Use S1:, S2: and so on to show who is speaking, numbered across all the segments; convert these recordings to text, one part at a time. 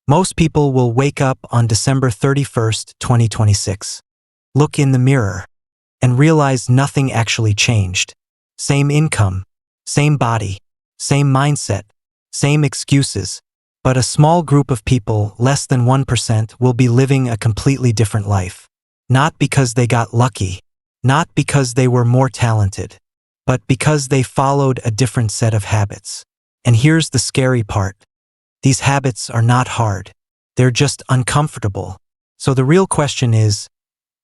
S1: Most people will wake up on December 31st, 2026, look in the mirror, and realize nothing actually changed. Same income, same body, same mindset, same excuses, but a small group of people, less than 1%, will be living a completely different life. Not because they got lucky, not because they were more talented, but because they followed a different set of habits. And here's the scary part. These habits are not hard. They're just uncomfortable. So the real question is,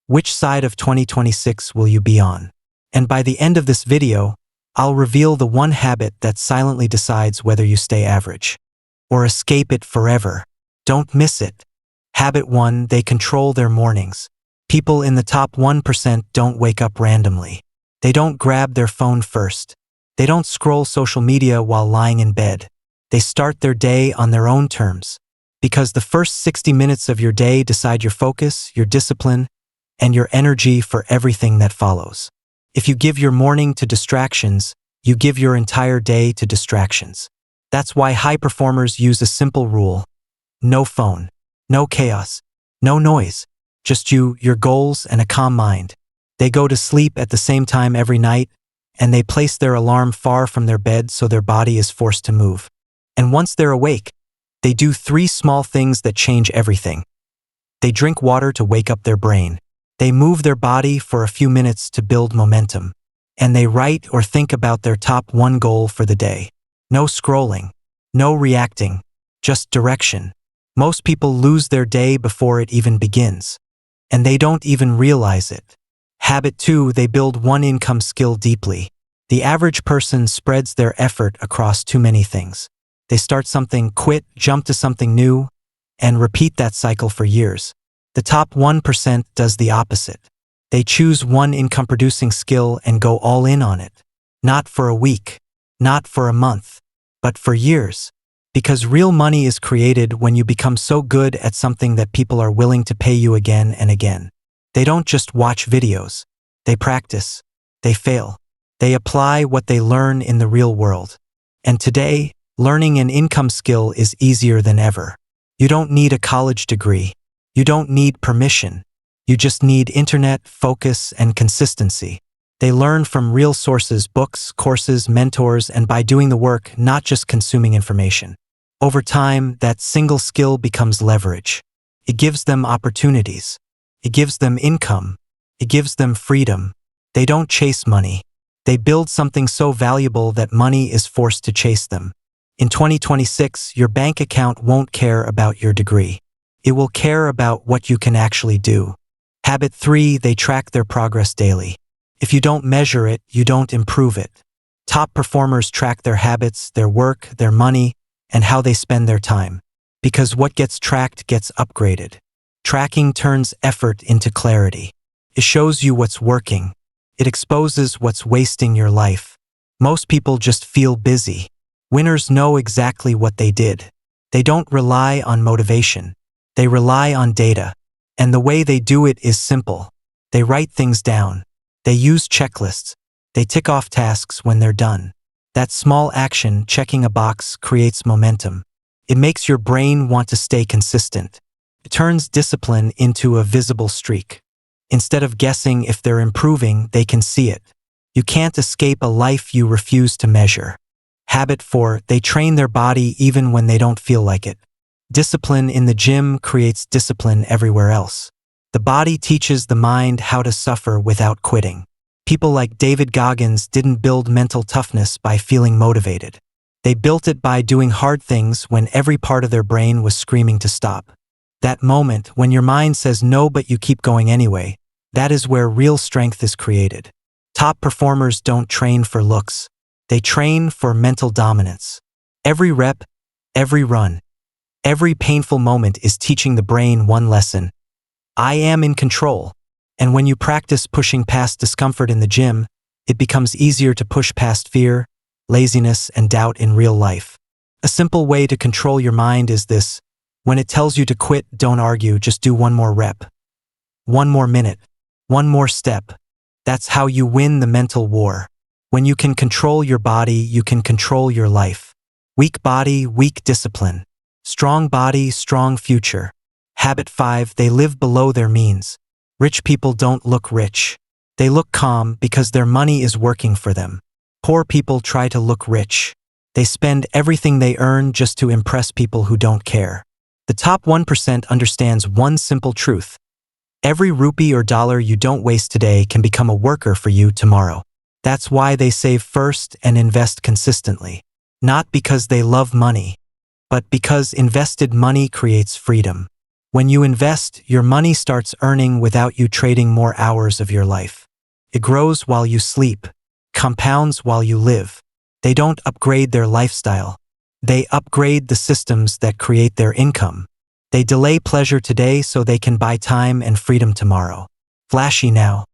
S1: which side of 2026 will you be on? And by the end of this video, I'll reveal the one habit that silently decides whether you stay average or escape it forever. Don't miss it. Habit 1, they control their mornings. People in the top 1% don't wake up randomly. They don't grab their phone first. They don't scroll social media while lying in bed. They start their day on their own terms. Because the first 60 minutes of your day decide your focus, your discipline, and your energy for everything that follows. If you give your morning to distractions, you give your entire day to distractions. That's why high performers use a simple rule. No phone, no chaos, no noise, just you, your goals, and a calm mind. They go to sleep at the same time every night, and they place their alarm far from their bed so their body is forced to move. And once they're awake, they do 3 small things that change everything. They drink water to wake up their brain. They move their body for a few minutes to build momentum. And they write or think about their top 1 goal for the day. No scrolling, no reacting, just direction. Most people lose their day before it even begins. And they don't even realize it. Habit 2, they build one income skill deeply. The average person spreads their effort across too many things. They start something, quit, jump to something new, and repeat that cycle for years. The top 1% does the opposite. They choose one income-producing skill and go all in on it. Not for a week, not for a month, but for years. Because real money is created when you become so good at something that people are willing to pay you again and again. They don't just watch videos. They practice. They fail. They apply what they learn in the real world. And today, learning an income skill is easier than ever. You don't need a college degree. You don't need permission. You just need internet, focus, and consistency. They learn from real sources, books, courses, mentors, and by doing the work, not just consuming information. Over time, that single skill becomes leverage. It gives them opportunities. It gives them income. It gives them freedom. They don't chase money. They build something so valuable that money is forced to chase them. In 2026, your bank account won't care about your degree. It will care about what you can actually do. Habit 3, they track their progress daily. If you don't measure it, you don't improve it. Top performers track their habits, their work, their money, and how they spend their time. Because what gets tracked gets upgraded. Tracking turns effort into clarity. It shows you what's working. It exposes what's wasting your life. Most people just feel busy. Winners know exactly what they did. They don't rely on motivation. They rely on data. And the way they do it is simple. They write things down. They use checklists. They tick off tasks when they're done. That small action, checking a box, creates momentum. It makes your brain want to stay consistent. It turns discipline into a visible streak. Instead of guessing if they're improving, they can see it. You can't escape a life you refuse to measure. Habit 4, they train their body even when they don't feel like it. Discipline in the gym creates discipline everywhere else. The body teaches the mind how to suffer without quitting. People like David Goggins didn't build mental toughness by feeling motivated. They built it by doing hard things when every part of their brain was screaming to stop. That moment, when your mind says no but you keep going anyway, that is where real strength is created. Top performers don't train for looks. They train for mental dominance. Every rep, every run, every painful moment is teaching the brain one lesson. I am in control. And when you practice pushing past discomfort in the gym, it becomes easier to push past fear, laziness, and doubt in real life. A simple way to control your mind is this. When it tells you to quit, don't argue, just do one more rep. 1 more minute. 1 more step. That's how you win the mental war. When you can control your body, you can control your life. Weak body, weak discipline. Strong body, strong future. Habit 5, they live below their means. Rich people don't look rich. They look calm because their money is working for them. Poor people try to look rich. They spend everything they earn just to impress people who don't care. The top 1% understands one simple truth. Every rupee or dollar you don't waste today can become a worker for you tomorrow. That's why they save first and invest consistently. Not because they love money, but because invested money creates freedom. When you invest, your money starts earning without you trading more hours of your life. It grows while you sleep, compounds while you live. They don't upgrade their lifestyle. They upgrade the systems that create their income. They delay pleasure today so they can buy time and freedom tomorrow. Flashy now,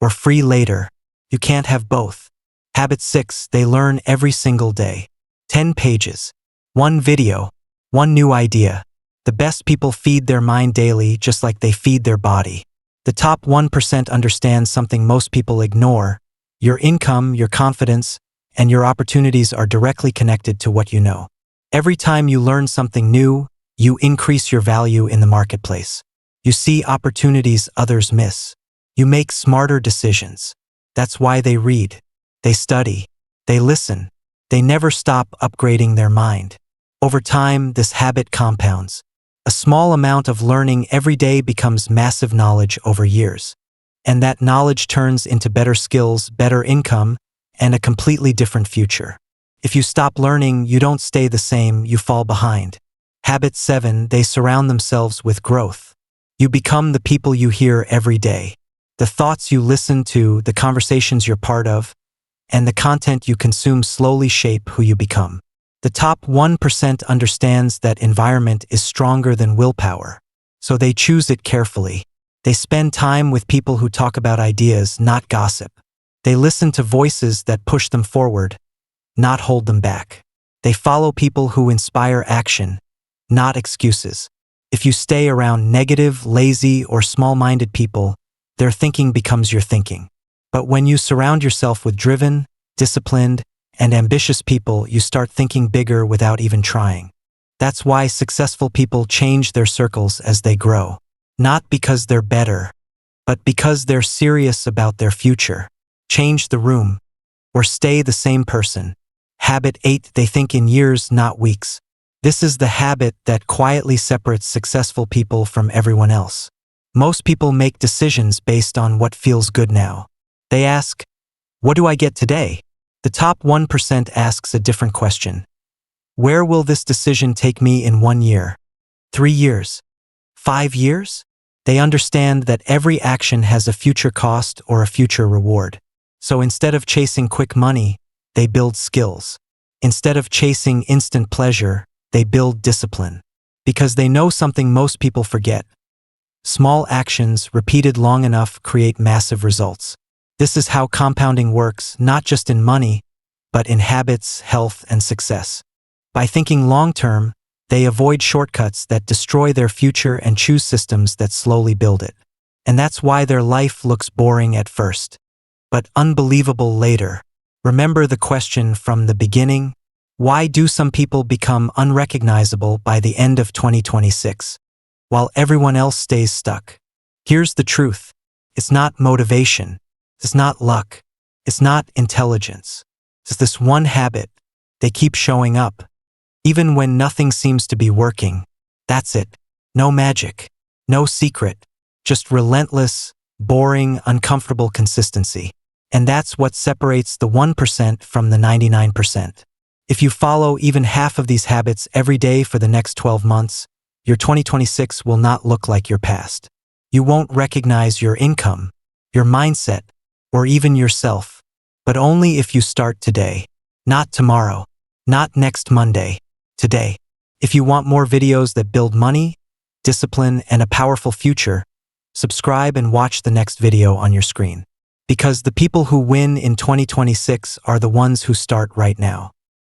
S1: or free later. You can't have both. Habit 6, they learn every single day. 10 pages. 1 video. 1 new idea. The best people feed their mind daily just like they feed their body. The top 1% understands something most people ignore. Your income, your confidence, and your opportunities are directly connected to what you know. Every time you learn something new, you increase your value in the marketplace. You see opportunities others miss. You make smarter decisions. That's why they read. They study. They listen. They never stop upgrading their mind. Over time, this habit compounds. A small amount of learning every day becomes massive knowledge over years. And that knowledge turns into better skills, better income, and a completely different future. If you stop learning, you don't stay the same, you fall behind. Habit 7, they surround themselves with growth. You become the people you hear every day. The thoughts you listen to, the conversations you're part of, and the content you consume slowly shape who you become. The top 1% understands that environment is stronger than willpower, so they choose it carefully. They spend time with people who talk about ideas, not gossip. They listen to voices that push them forward, not hold them back. They follow people who inspire action, not excuses. If you stay around negative, lazy, or small-minded people, their thinking becomes your thinking. But when you surround yourself with driven, disciplined, and ambitious people, you start thinking bigger without even trying. That's why successful people change their circles as they grow. Not because they're better, but because they're serious about their future. Change the room, or stay the same person. Habit 8, they think in years, not weeks. This is the habit that quietly separates successful people from everyone else. Most people make decisions based on what feels good now. They ask, what do I get today? The top 1% asks a different question. Where will this decision take me in 1 year? 3 years? 5 years? They understand that every action has a future cost or a future reward. So instead of chasing quick money, they build skills. Instead of chasing instant pleasure, they build discipline. Because they know something most people forget. Small actions, repeated long enough, create massive results. This is how compounding works, not just in money, but in habits, health, and success. By thinking long-term, they avoid shortcuts that destroy their future and choose systems that slowly build it. And that's why their life looks boring at first, but unbelievable later. Remember the question from the beginning? Why do some people become unrecognizable by the end of 2026, while everyone else stays stuck? Here's the truth. It's not motivation. It's not luck. It's not intelligence. It's this one habit. They keep showing up. Even when nothing seems to be working. That's it. No magic. No secret. Just relentless, boring, uncomfortable consistency. And that's what separates the 1% from the 99%. If you follow even half of these habits every day for the next 12 months, your 2026 will not look like your past. You won't recognize your income, your mindset, or even yourself, but only if you start today. Not tomorrow, not next Monday, today. If you want more videos that build money, discipline, and a powerful future, subscribe and watch the next video on your screen. Because the people who win in 2026 are the ones who start right now.